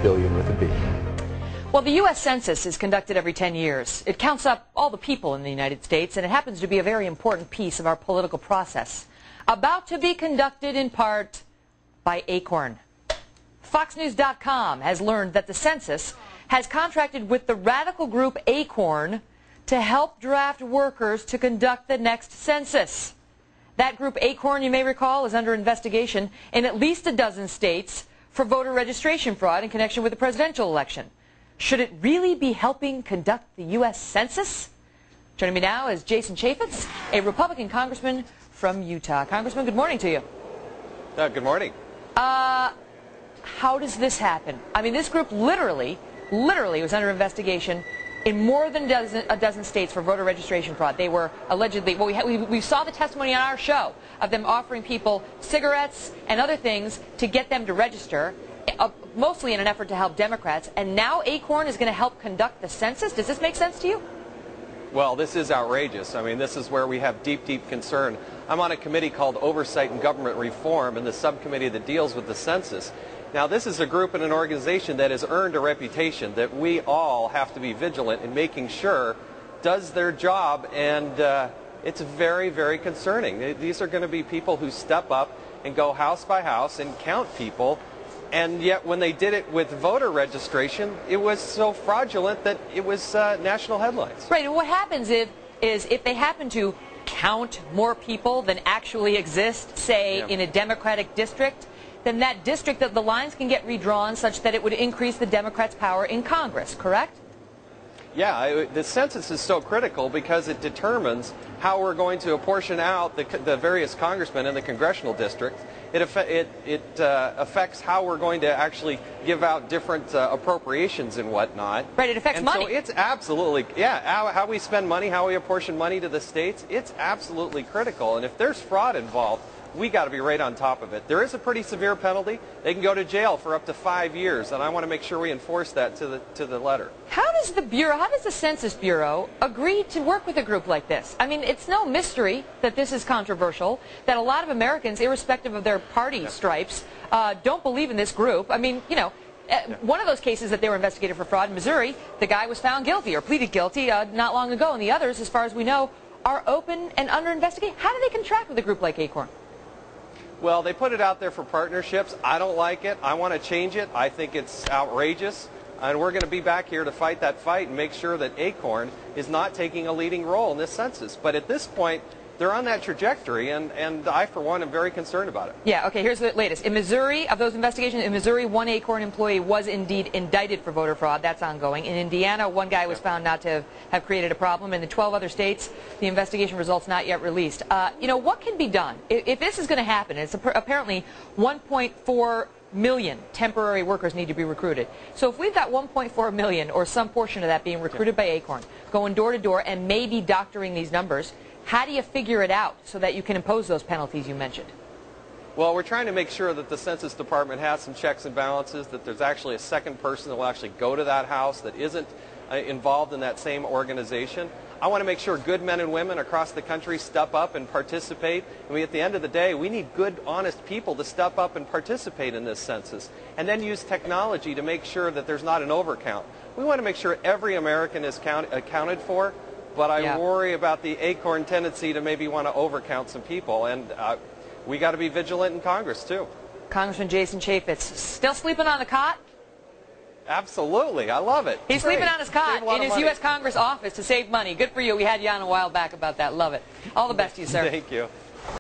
billion with a B. Well, the U.S. Census is conducted every 10 years. It counts up all the people in the United States, and it happens to be a very important piece of our political process. About to be conducted in part by ACORN. FoxNews.com has learned that the Census has contracted with the radical group ACORN to help draft workers to conduct the next census. That group, ACORN, you may recall, is under investigation in at least a dozen states for voter registration fraud in connection with the presidential election. Should it really be helping conduct the U.S. Census? Joining me now is Jason Chaffetz, a Republican congressman from Utah. Congressman, good morning to you. Good morning. How does this happen? I mean, this group literally was under investigation in more than a dozen states for voter registration fraud. They were allegedly, well, we saw the testimony on our show of them offering people cigarettes and other things to get them to register, mostly in an effort to help Democrats. And now ACORN is going to help conduct the census. Does this make sense to you? Well, this is outrageous. I mean, this is where we have deep, deep concern. I'm on a committee called Oversight and Government Reform, and the subcommittee that deals with the census. Now, this is a group and an organization that has earned a reputation that we all have to be vigilant in making sure does their job, and it's very, very concerning. These are going to be people who step up and go house by house and count people, and yet when they did it with voter registration, it was so fraudulent that it was national headlines. Right, and what happens is if they happen to count more people than actually exist, say, in a Democratic district, then that district, the lines can get redrawn such that it would increase the Democrats' power in Congress, correct? Yeah, the census is so critical because it determines how we're going to apportion out the various congressmen in the congressional districts. It affects how we're going to actually give out different appropriations and whatnot. Right, it affects money. So it's absolutely, how we spend money, how we apportion money to the states, it's absolutely critical. And if there's fraud involved, we got to be right on top of it. There is a pretty severe penalty. They can go to jail for up to 5 years, and I want to make sure we enforce that to the letter. How does the Census Bureau agree to work with a group like this? I mean, it's no mystery that this is controversial, that a lot of Americans, irrespective of their party stripes, don't believe in this group. I mean, you know, one of those cases that they were investigated for fraud in Missouri, the guy was found guilty or pleaded guilty not long ago, and the others, as far as we know, are open and under investigation. How do they contract with a group like ACORN? Well, they put it out there for partnerships. I don't like it. I want to change it. I think it's outrageous. And we're going to be back here to fight that fight and make sure that ACORN is not taking a leading role in this census. But at this point, they're on that trajectory, and I, for one, am very concerned about it. Yeah, okay, here's the latest. In Missouri, of those investigations, in Missouri, one ACORN employee was indeed indicted for voter fraud. That's ongoing. In Indiana, one guy was found not to have created a problem. In the 12 other states, the investigation results not yet released. You know, what can be done? If this is going to happen, it's apparently 1.4 million temporary workers need to be recruited. So if we've got 1.4 million, or some portion of that being recruited by ACORN, going door to door and maybe doctoring these numbers, how do you figure it out so that you can impose those penalties you mentioned? Well, we're trying to make sure that the Census Department has some checks and balances, that there's actually a second person that will actually go to that house that isn't involved in that same organization. I want to make sure good men and women across the country step up and participate. I mean, at the end of the day, we need good, honest people to step up and participate in this census, and then use technology to make sure that there's not an overcount. We want to make sure every American is accounted for, but I worry about the ACORN tendency to maybe want to overcount some people, and we got to be vigilant in Congress, too. Congressman Jason Chaffetz, still sleeping on the cot? Absolutely. I love it. He's sleeping on his cot in his U.S. Congress office to save money. Good for you. We had you on a while back about that. Love it. All the best to you, sir. Thank you.